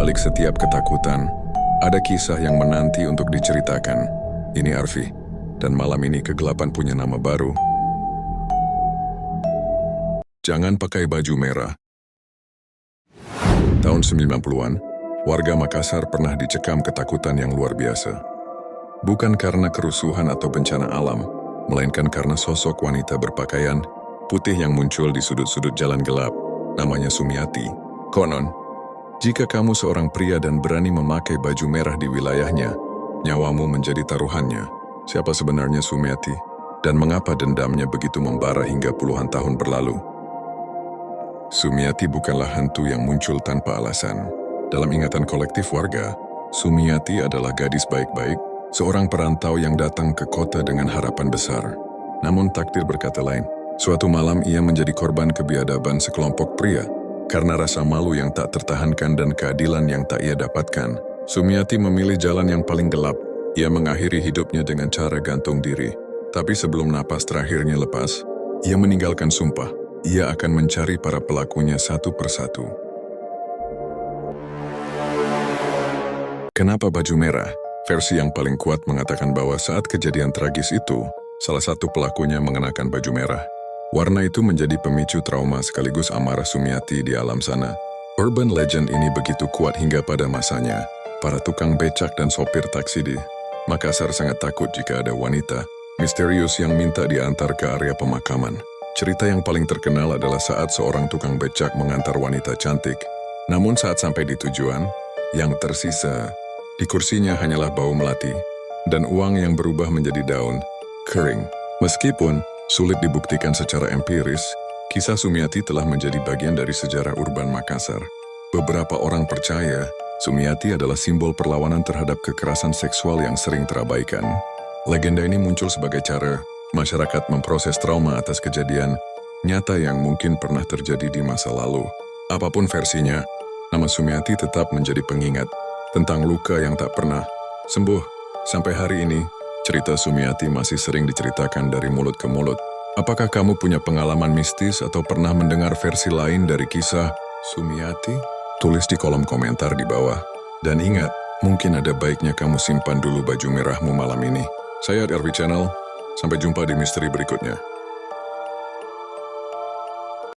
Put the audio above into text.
balik setiap ketakutan, ada kisah yang menanti untuk diceritakan. Ini Arfi, dan malam ini kegelapan punya nama baru. Jangan pakai baju merah. Tahun 90-an, warga Makassar pernah dicekam ketakutan yang luar biasa. Bukan karena kerusuhan atau bencana alam, melainkan karena sosok wanita berpakaian putih yang muncul di sudut-sudut jalan gelap, namanya Sumiati. Konon, jika kamu seorang pria dan berani memakai baju merah di wilayahnya, nyawamu menjadi taruhannya. Siapa sebenarnya Sumiati? Dan mengapa dendamnya begitu membara hingga puluhan tahun berlalu? Sumiati bukanlah hantu yang muncul tanpa alasan. Dalam ingatan kolektif warga, Sumiati adalah gadis baik-baik, seorang perantau yang datang ke kota dengan harapan besar. Namun takdir berkata lain. Suatu malam ia menjadi korban kebiadaban sekelompok pria. Karena rasa malu yang tak tertahankan dan keadilan yang tak ia dapatkan, Sumiati memilih jalan yang paling gelap. Ia mengakhiri hidupnya dengan cara gantung diri. Tapi sebelum napas terakhirnya lepas, ia meninggalkan sumpah. Ia akan mencari para pelakunya satu persatu. Kenapa baju merah? Versi yang paling kuat mengatakan bahwa saat kejadian tragis itu, salah satu pelakunya mengenakan baju merah. Warna itu menjadi pemicu trauma sekaligus amarah Sumiati di alam sana. Urban legend ini begitu kuat hingga pada masanya. Para tukang becak dan sopir taksi di Makassar sangat takut jika ada wanita misterius yang minta diantar ke area pemakaman. Cerita yang paling terkenal adalah saat seorang tukang becak mengantar wanita cantik. Namun saat sampai di tujuan, yang tersisa di kursinya hanyalah bau melati dan uang yang berubah menjadi daun kering. Meskipun sulit dibuktikan secara empiris, kisah Sumiati telah menjadi bagian dari sejarah urban Makassar. Beberapa orang percaya Sumiati adalah simbol perlawanan terhadap kekerasan seksual yang sering terabaikan. Legenda ini muncul sebagai cara masyarakat memproses trauma atas kejadian nyata yang mungkin pernah terjadi di masa lalu. Apapun versinya, nama Sumiati tetap menjadi pengingat tentang luka yang tak pernah sembuh. Sampai hari ini, cerita Sumiati masih sering diceritakan dari mulut ke mulut. Apakah kamu punya pengalaman mistis atau pernah mendengar versi lain dari kisah Sumiati? Tulis di kolom komentar di bawah. Dan ingat, mungkin ada baiknya kamu simpan dulu baju merahmu malam ini. Saya RV Channel, sampai jumpa di misteri berikutnya.